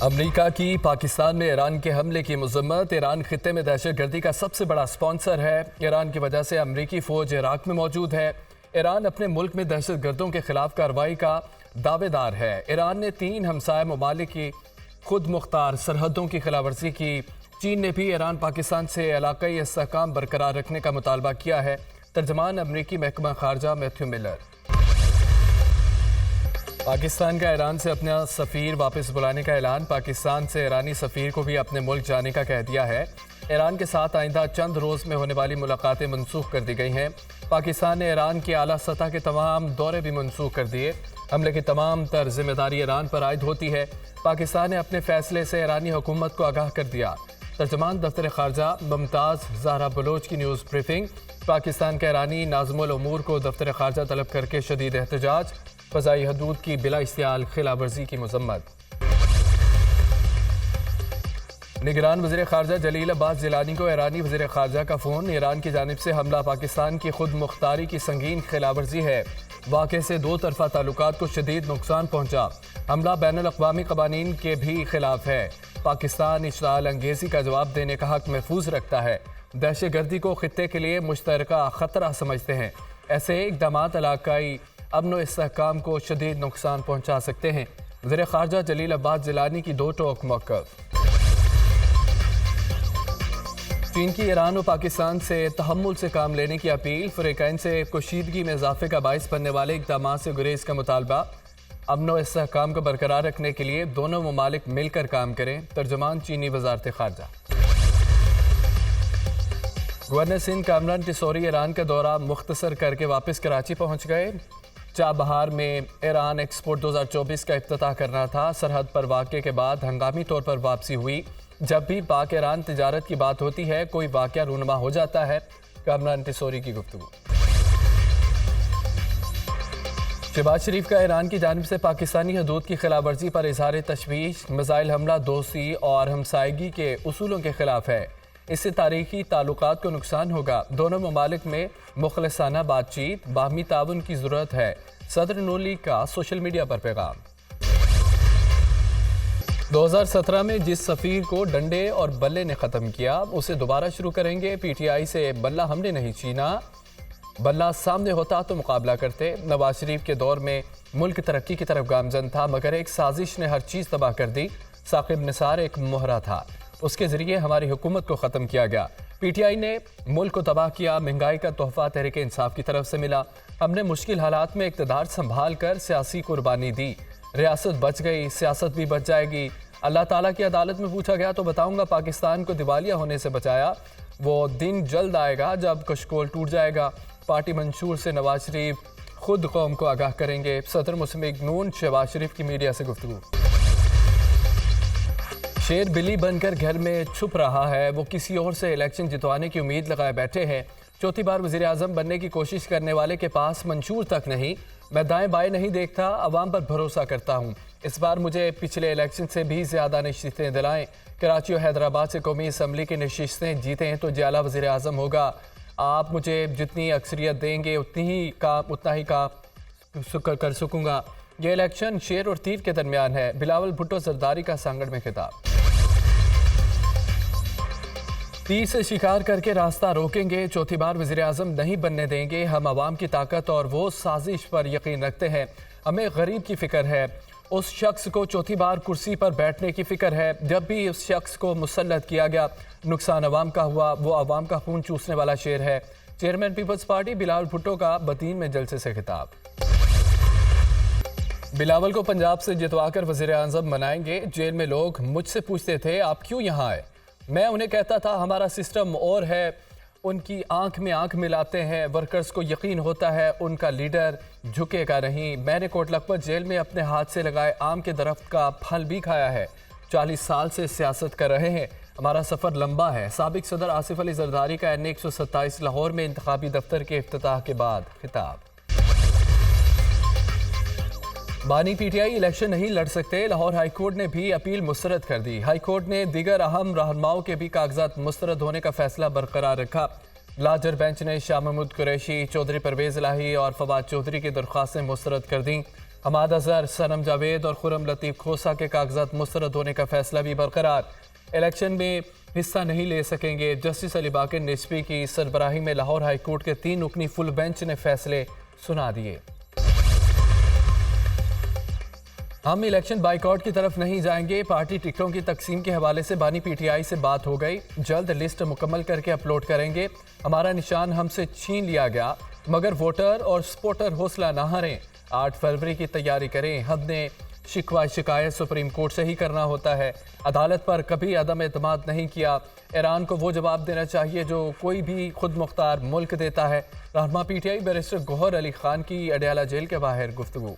अमरीका की पाकिस्तान में ईरान के हमले की मजम्मत। ईरान खित्ते में दहशतगर्दी का सबसे बड़ा स्पॉन्सर है। ईरान की वजह से अमरीकी फौज इराक में मौजूद है। ईरान अपने मुल्क में दहशतगर्दों के खिलाफ कार्रवाई का दावेदार है। ईरान ने 3 हमसाय ममालिक की खुद मुख्तार सरहदों की खिलाफवर्जी की। चीन ने भी ईरान पाकिस्तान से इलाकाई इस्तेहकाम बरकरार रखने का मुतालबा किया है। तर्जमान अमरीकी महकमा खारजा मैथ्यू मिलर। पाकिस्तान का ईरान से अपना सफ़ीर वापस बुलाने का ऐलान। पाकिस्तान से ईरानी सफ़ीर को भी अपने मुल्क जाने का कह दिया है। ईरान के साथ आइंदा चंद रोज़ में होने वाली मुलाकातें मनसूख कर दी गई हैं। पाकिस्तान ने ईरान की आला सतह के तमाम दौरे भी मनसूख कर दिए। हमले की तमाम तर जिम्मेदारी ईरान पर आयद होती है। पाकिस्तान ने अपने फैसले से ईरानी हुकूमत को आगाह कर दिया। तर्जमान दफ्तर खारजा मुमताज़ ज़हरा बलोच की न्यूज़ ब्रीफिंग। पाकिस्तान के ईरानी नाज़िमुल उमूर को दफ्तर खारजा तलब करके शदीद एहतजाज। फ़ज़ाई हदूद की बिला इस्तियाल खिलाफवर्जी की मजम्मत। निगरान वज़ीर खारजा जलील अब्बास जिलानी को ईरानी वज़ीर खारजा का फ़ोन। ईरान की जानिब से हमला पाकिस्तान की खुद मुख्तारी की संगीन खिलाफवर्जी है। वाक़े से 2 तरफ़ा ताल्लुकात को शदीद नुकसान पहुँचा। हमला बैनुल अक़वामी क़वानीन के भी खिलाफ है। पाकिस्तान इश्ताल अंगेज़ी का जवाब देने का हक़ महफूज रखता है। दहशतगर्दी को खित्ते के लिए मुश्तरका ख़तरा समझते हैं। ऐसे इक़दामात इलाकाई अमन व इस्तेहकाम को शदीद नुकसान पहुँचा सकते हैं। वज़ीर खारजा जलील अब्बास जिलानी की 2 टोक मौक़िफ़। चीन की ईरान और पाकिस्तान से तहम्मुल से काम लेने की अपील। फ़रीक़ैन से कशीदगी में इजाफे का बाइस बनने वाले इक़दामात से गुरेज का मुतालबा। अमन व इस्तेहकाम को बरकरार रखने के लिए दोनों ममालिक मिलकर काम करें। तर्जमान चीनी वज़ारत खारजा। गवर्नर सिंध कामरान टिसोरी ईरान का दौरा मुख्तसर करके वापस कराची पहुँच गए। चाबहार में ईरान एक्सपोर्ट 2024 का इफ्तिताह करना था। सरहद पर वाक़े के बाद हंगामी तौर पर वापसी हुई। जब भी पाक ईरान तिजारत की बात होती है कोई वाक़या रूनुमा हो जाता है। कामरान टिसोरी की गुफ्तगू। शहबाज शरीफ का ईरान की जानिब से पाकिस्तानी हदूद की खिलाफवर्जी पर इजहार तशवीश। मिसाइल हमला दोस्ती और हमसायगी के उसूलों के खिलाफ है। इससे तारीखी ताल्लुकात को नुकसान होगा। दोनों ममालिक में मुखलसाना बातचीत बाहमी ताउन की ज़रूरत है। सदर नून लीग का सोशल मीडिया पर पैगाम। 2017 में जिस सफ़ीर को डंडे और बल्ले ने ख़त्म किया उसे दोबारा शुरू करेंगे। PTI से बल्ला हमने नहीं छीना, बल्ला सामने होता तो मुकाबला करते। नवाज शरीफ के दौर में मुल्क तरक्की की तरफ गामजन था मगर एक साजिश ने हर चीज़ तबाह कर दी। साकिब निसार एक मोहरा था, उसके ज़रिए हमारी हुकूमत को ख़त्म किया गया। PTI ने मुल्क को तबाह किया। महंगाई का तोहफ़ा तहरीक इंसाफ की तरफ से मिला। हमने मुश्किल हालात में इक़्तिदार संभाल कर सियासी कुर्बानी दी। रियासत बच गई, सियासत भी बच जाएगी। अल्लाह ताला की अदालत में पूछा गया तो बताऊंगा पाकिस्तान को दिवालिया होने से बचाया। वो दिन जल्द आएगा जब कशकोल टूट जाएगा। पार्टी मंशूर से नवाज शरीफ खुद कौम को आगाह करेंगे। सदर मुस्लिम लीग नून शहबाज शरीफ की मीडिया से गुफ्तगू। शेर बिल्ली बनकर घर में छुप रहा है। वो किसी और से इलेक्शन जितवाने की उम्मीद लगाए बैठे हैं। चौथी बार वज़ीर आज़म बनने की कोशिश करने वाले के पास मंशूर तक नहीं। मैं दाएं बाएं नहीं देखता, अवाम पर भरोसा करता हूँ। इस बार मुझे पिछले इलेक्शन से भी ज़्यादा नशिस्तें दिलाएं। कराची और हैदराबाद से कौमी असम्बली की नशिस्तें जीते हैं तो जियाला वज़ीर आज़म होगा। आप मुझे जितनी अक्सरियत देंगे उतना ही काम कर सकूँगा। ये इलेक्शन शेर और तीर के दरमियान है। बिलावल भुट्टो जरदारी का सांगड़ में खिताब। तीर से शिकार करके रास्ता रोकेंगे। चौथी बार वज़ीर आज़म नहीं बनने देंगे। हम आवाम की ताकत और वो साजिश पर यकीन रखते हैं। हमें गरीब की फ़िक्र है। उस शख्स को चौथी बार कुर्सी पर बैठने की फ़िक्र है। जब भी उस शख्स को मुसल्लत किया गया नुकसान अवाम का हुआ। वो अवाम का खून चूसने वाला शेर है। चेयरमैन पीपल्स पार्टी बिलावल भुट्टो का बदीन में जलसे से खिताब। बिलावल को पंजाब से जितवाकर वज़ीर आज़म बनाएंगे। जेल में लोग मुझसे पूछते थे आप क्यों यहाँ आए। मैं उन्हें कहता था हमारा सिस्टम और है। उनकी आंख में आंख मिलाते हैं। वर्कर्स को यकीन होता है उनका लीडर झुकेगा नहीं। मैंने कोट लखपत जेल में अपने हाथ से लगाए आम के दरख्त का फल भी खाया है। 40 साल से सियासत कर रहे हैं। हमारा सफ़र लंबा है। साबिक सदर आसिफ अली जरदारी का NA 127 लाहौर में इंतखाबी दफ्तर के इफ्तिताह के बाद खिताब। बानी PTI इलेक्शन नहीं लड़ सकते। लाहौर हाईकोर्ट ने भी अपील मुस्तरद कर दी। हाईकोर्ट ने दीगर अहम रहनुमाओं के भी कागजात मुस्तरद होने का फैसला बरकरार रखा। लार्जर बेंच ने शाह महमूद कुरैशी, चौधरी परवेज़ इलाही और फवाद चौधरी की दरख्वास्तें मुस्तरद कर दी। हमाद अजहर, सनम जावेद और खुरम लतीफ़ खोसा के कागजात मुस्तरद होने का फैसला भी बरकरार। इलेक्शन में हिस्सा नहीं ले सकेंगे। जस्टिस अली बाकर निस्बी की सरबराही में लाहौर हाई कोर्ट के 3 रुकनी फुल बेंच ने फैसले सुना दिए। हम इलेक्शन बाइकआउट की तरफ नहीं जाएंगे। पार्टी टिकटों की तकसीम के हवाले से बानी पीटीआई से बात हो गई। जल्द लिस्ट मुकम्मल करके अपलोड करेंगे। हमारा निशान हमसे छीन लिया गया, मगर वोटर और सपोर्टर हौसला ना हारें। 8 फरवरी की तैयारी करें। हमने शिकवा शिकायत सुप्रीम कोर्ट से ही करना होता है। अदालत पर कभी अदम एतमाद नहीं किया। ईरान को वो जवाब देना चाहिए जो कोई भी खुद मुख्तार मुल्क देता है। रहनुमा पीटीआई बैरिस्टर गौहर अली खान की अडयाला जेल के बाहर गुफ्तगू।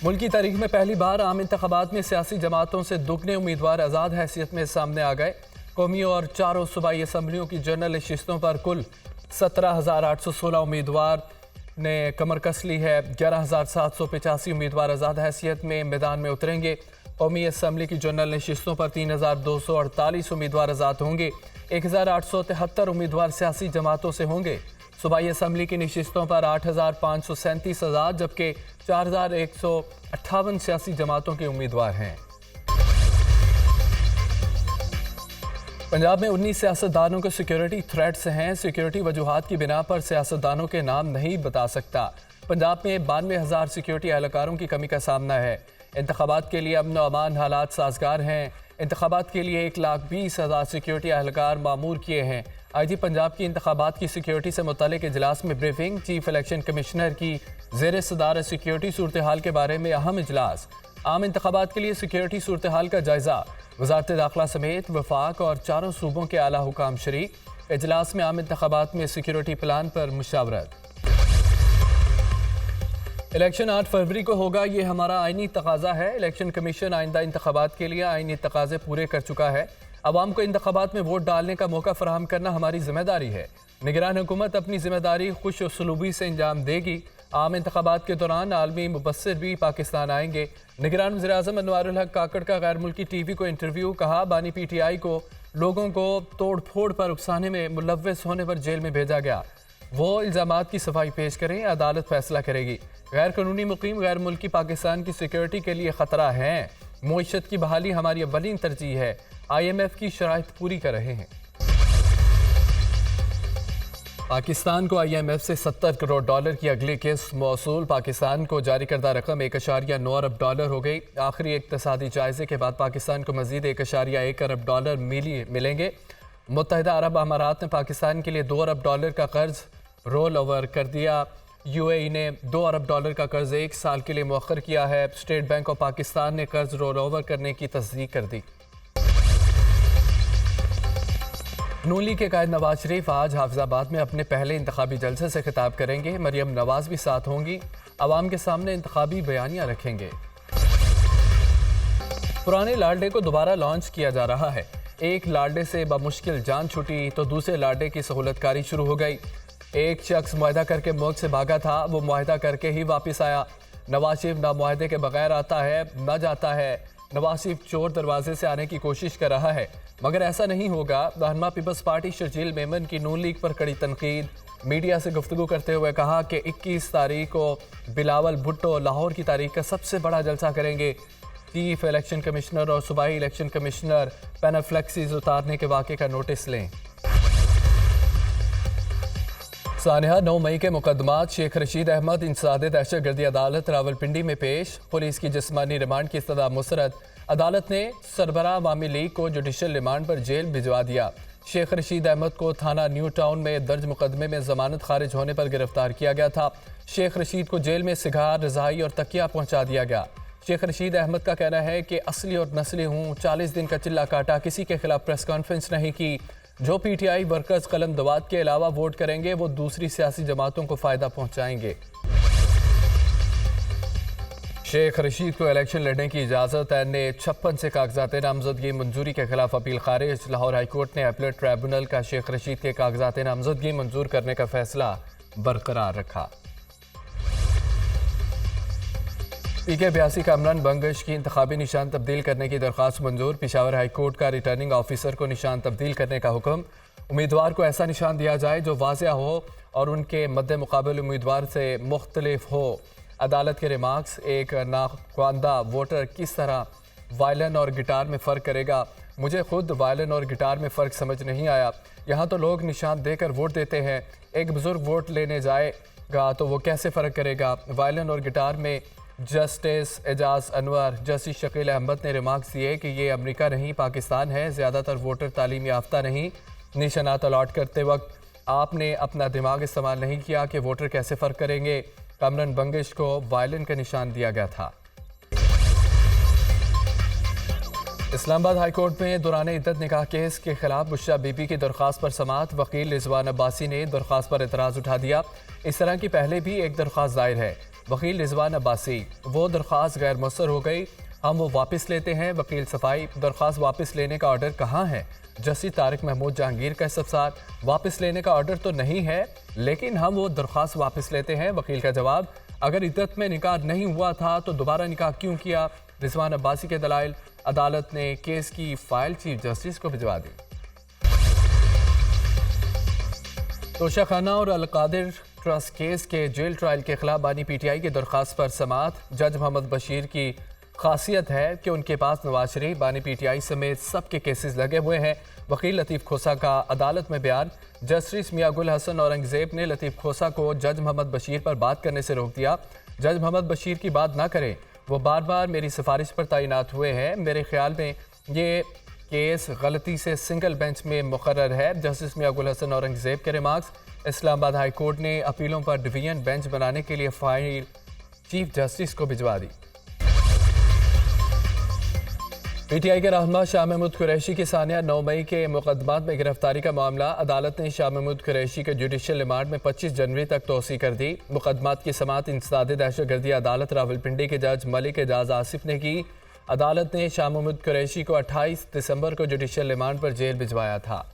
मुल्क की तारीख में पहली बार आम इंतखाबात में सियासी जमातों से दुगने उम्मीदवार आज़ाद हैसियत में सामने आ गए। कौमी और 4 सूबाई असम्बलियों की जनरल नशिस्तों पर कुल 17,816 उम्मीदवार ने कमर कस ली है। 11,785 उम्मीदवार आज़ाद हैसियत में मैदान में उतरेंगे। कौमी असम्बली की जनरल नशिस्तों पर 3,248 उम्मीदवार आज़ाद होंगे। 1,873 उम्मीदवार सियासी जमातों से होंगे। सूबाई असम्बली की नशिस्तों पर 8,537 आज़ाद जबकि 4,158 सियासी जमातों के उम्मीदवार हैं। पंजाब में 19 सियासतदानों के सिक्योरिटी थ्रेट्स हैं। सिक्योरिटी वजूहात की बिना पर सियासतदानों के नाम नहीं बता सकता। पंजाब में 92,000 सिक्योरिटी एहलकारों की कमी का सामना है। इंतखाबात के लिए अमन व अमान हालात साजगार हैं। इंतखाबात के लिए 1,20,000 सिक्योरिटी एहलकार मामूर किए हैं। आईजी पंजाब की इंतखाबात की सिक्योरिटी से मुतालिक इजलास में ब्रीफिंग। चीफ इलेक्शन कमिश्नर की ज़ेर सदारत सिक्योरिटी सूरत हाल के बारे में अहम इजलास। आम इंतखाबात के लिए सिक्योरिटी सूरत हाल का जायजा। वजारत दाखिला समेत वफाक और 4 सूबों के आला हुकाम शरीक। इजलास में आम इंतखाबात में सिक्योरिटी प्लान पर मुशावरत। इलेक्शन 8 फरवरी को होगा, ये हमारा आइनी तकाजा है। इलेक्शन कमीशन आइंदा इंतखाबात के लिए आइनी तकाजे पूरे कर चुका है। अवाम को इंतखाबात में वोट डालने का मौका फराहम करना हमारी जिम्मेदारी है। निगरान हुकूमत अपनी जिम्मेदारी खुश उसलूबी से अंजाम देगी। आम इंतखाबात के दौरान आलमी मुबस्सिर भी पाकिस्तान आएंगे। निगरान वज़ीर-ए-आज़म अनवारुल हक काकड़ का गैर मुल्की टीवी को इंटरव्यू। कहा, बानी पीटीआई को लोगों को तोड़ फोड़ पर उकसाने में मुलव्वस होने पर जेल में भेजा गया। वो इल्ज़ामात की सफाई पेश करें, अदालत फैसला करेगी। गैर कानूनी मुकीम गैर मुल्की पाकिस्तान की सिक्योरिटी के लिए ख़तरा है। मुईशत की बहाली हमारी अव्वलीन तरजीह है। IMF की शराइत पूरी कर रहे हैं। पाकिस्तान को IMF से $70 करोड़ की अगली किस्त मौसूल। पाकिस्तान को जारी करदा रकम $1.9 अरब हो गई। आखिरी इक्तसादी जायजे के बाद पाकिस्तान को मजीद $1.1 अरब मिलेंगे। मुत्तहिदा अरब अमारात ने पाकिस्तान के लिए $2 अरब का कर्ज रोल ओवर कर दिया। UAE ने $2 अरब का कर्ज 1 साल के लिए मुअख्खर किया है। स्टेट बैंक ऑफ पाकिस्तान ने कर्ज रोल ओवर करने की तस्दीक कर दी। नून लीग के कायद नवाज शरीफ आज हाफिजाबाद में अपने पहले इंतखाबी जलसे से खिताब करेंगे। मरियम नवाज भी साथ होंगी। अवाम के सामने इंतखाबी बयानियां रखेंगे। पुराने लाडले को दोबारा लॉन्च किया जा रहा है। एक लाडले से बमुश्किल जान छुटी तो दूसरे लाडले की सहूलतकारी शुरू हो गई। एक शख्स मुआहदा करके मुल्क से भागा था, वो मुआहदा करके ही वापस आया। नवाज शरीफ ना मुआहदे के बगैर आता है न जाता है। नवाज शरीफ चोर दरवाजे से आने की कोशिश कर रहा है, मगर ऐसा नहीं होगा। रहनुमा पीपल्स पार्टी शर्जील मेमन की नून लीग पर कड़ी तनकीद। मीडिया से गुफ्तगू करते हुए कहा कि 21 तारीख को बिलावल भुट्टो लाहौर की तारीख का सबसे बड़ा जलसा करेंगे। चीफ इलेक्शन कमिश्नर और सूबाई इलेक्शन कमिश्नर पेनाफ्लेक्सीज उतारने के वाक़े का नोटिस लें। सानिया 9 मई के मुकदमात शेख रशीद अहमद इंसदाद दहशतगर्दी अदालत रावलपिंडी में पेश। पुलिस की जिस्मानी रिमांड की इस्तदा मुसरद। अदालत ने सरबराह अवामी लीग को जुडिशल रिमांड पर जेल भिजवा दिया। शेख रशीद अहमद को थाना न्यू टाउन में दर्ज मुकदमे में जमानत खारिज होने पर गिरफ्तार किया गया था। शेख रशीद को जेल में सिगार, रज़ाई और तकिया पहुंचा दिया गया। शेख रशीद अहमद का कहना है कि असली और नस्ली हूँ। 40 दिन का चिल्ला काटा, किसी के खिलाफ प्रेस कॉन्फ्रेंस नहीं की। जो PTI वर्कर्स कलम दवात के अलावा वोट करेंगे वो दूसरी सियासी जमातों को फ़ायदा पहुँचाएंगे। शेख रशीद को इलेक्शन लड़ने की इजाज़त। NA-56 से कागजात नामजदगी मंजूरी के खिलाफ अपील खारिज। लाहौर हाईकोर्ट ने अपीलेट ट्राइब्यूनल का शेख रशीद के कागजात नामजदगी मंजूर करने का फैसला बरकरार रखा। PK-82 कामरान बंगश की इंतखाबी निशान तब्दील करने की दरख्वास्त मंजूर। पेशावर हाई कोर्ट का रिटर्निंग ऑफिसर को निशान तब्दील करने का हुक्म। उम्मीदवार को ऐसा निशान दिया जाए जो वाज़ेह हो और उनके मद्दे मुकाबले उम्मीदवार से मुख्तलिफ हो। अदालत के रिमार्क्स, एक नाख्वानदा वोटर किस तरह वायलिन और गिटार में फ़र्क करेगा? मुझे खुद वायलिन और गिटार में फ़र्क समझ नहीं आया। यहाँ तो लोग निशान देकर वोट देते हैं, एक बुज़ुर्ग वोट लेने जाएगा तो वो कैसे फ़र्क करेगा? वायलिन और गिटार में जस्टिस एजाज अनवर, जस्टिस शकील अहमद ने रिमार्क्स दिए कि ये अमेरिका नहीं पाकिस्तान है, ज़्यादातर वोटर तालीम याफ्ता नहीं। निशानात अलॉट करते वक्त आपने अपना दिमाग इस्तेमाल नहीं किया कि वोटर कैसे फ़र्क करेंगे। कमरन बंगिश को वायलिन का निशान दिया गया था। इस्लामाबाद हाई कोर्ट में दौरान इद्दत निकाह केस के खिलाफ बुशरा बीबी की दरख्वास्त पर समाअत, वकील रिजवान अब्बासी ने दरख्वास्त पर एतराज़ उठा दिया। इस तरह की पहले भी एक दरख्वास्त दायर है। वकील रिजवान अब्बासी, वो दरख्वास्त गैर मुसर हो गई, हम वो वापस लेते हैं। वकील सफाई, दरख्वास्त वापस लेने का ऑर्डर कहाँ है? जस्टिस तारिक महमूद जहांगीर का इस्तफसार, वापस लेने का ऑर्डर तो नहीं है लेकिन हम वो दरख्वास्त वापस लेते हैं। वकील का जवाब, अगर इद्दत में निकाह नहीं हुआ था तो दोबारा निकाह क्यों किया? रिजवान अब्बासी के दलाइल, अदालत ने केस की फाइल चीफ जस्टिस को भिजवा दी। तोशा खाना और अलकादिर ट्रस्ट केस के जेल ट्रायल के खिलाफ बानी पीटीआई की दरख्वास्त पर समाअत। जज मोहम्मद बशीर की खासियत है कि उनके पास नवाज शरीफ, बानी पीटीआई समेत सबके केसेस लगे हुए हैं। वकील लतीफ़ खोसा का अदालत में बयान। जस्टिस मियां गुल हसन औरंगजेब ने लतीफ़ खोसा को जज मोहम्मद बशीर पर बात करने से रोक दिया। जज मोहम्मद बशीर की बात ना करें, वो बार बार मेरी सिफारिश पर तैनात हुए हैं। मेरे ख्याल में ये केस गलती से सिंगल बेंच में मुकर्रर है। जस्टिस मियां गुल हसन औरंगजेब के रिमार्क्स। इस्लामाबाद हाई कोर्ट ने अपीलों पर डिवीजन बेंच बनाने के लिए फाइल चीफ जस्टिस को भिजवा दी। पीटीआई के रहनुमा शाह महमूद कुरैशी की सानिया 9 मई के मुकदमात में गिरफ्तारी का मामला। अदालत ने शाह महमूद कुरैशी के जुडिशल रिमांड में 25 जनवरी तक तोसी कर दी। मुकदमात की समाअत इंसदाद दहशतगर्दी अदालत रावलपिंडी के जज मलिक एजाज आसिफ ने की। अदालत ने शाह महमूद कुरैशी को 28 दिसंबर को जुडिशल रिमांड पर जेल भिजवाया था।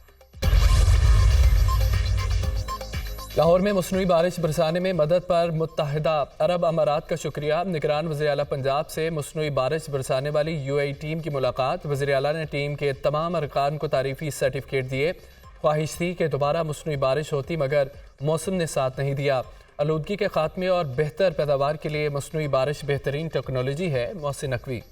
लाहौर में मसनूई बारिश बरसाने में मदद पर मुत्तहिदा अरब अमारात का शुक्रिया। निगरान वज़ीर आला पंजाब से मसनूई बारिश बरसाने वाली यूएई टीम की मुलाकात। वज़ीर आला ने टीम के तमाम अरकान को तारीफी सर्टिफिकेट दिए। ख्वाहिश थी कि दोबारा मसनूई बारिश होती मगर मौसम ने साथ नहीं दिया। आलूदगी के खात्मे और बेहतर पैदावार के लिए मसनूई बारिश बेहतरीन टेक्नोलॉजी है। मोहसिन नकवी।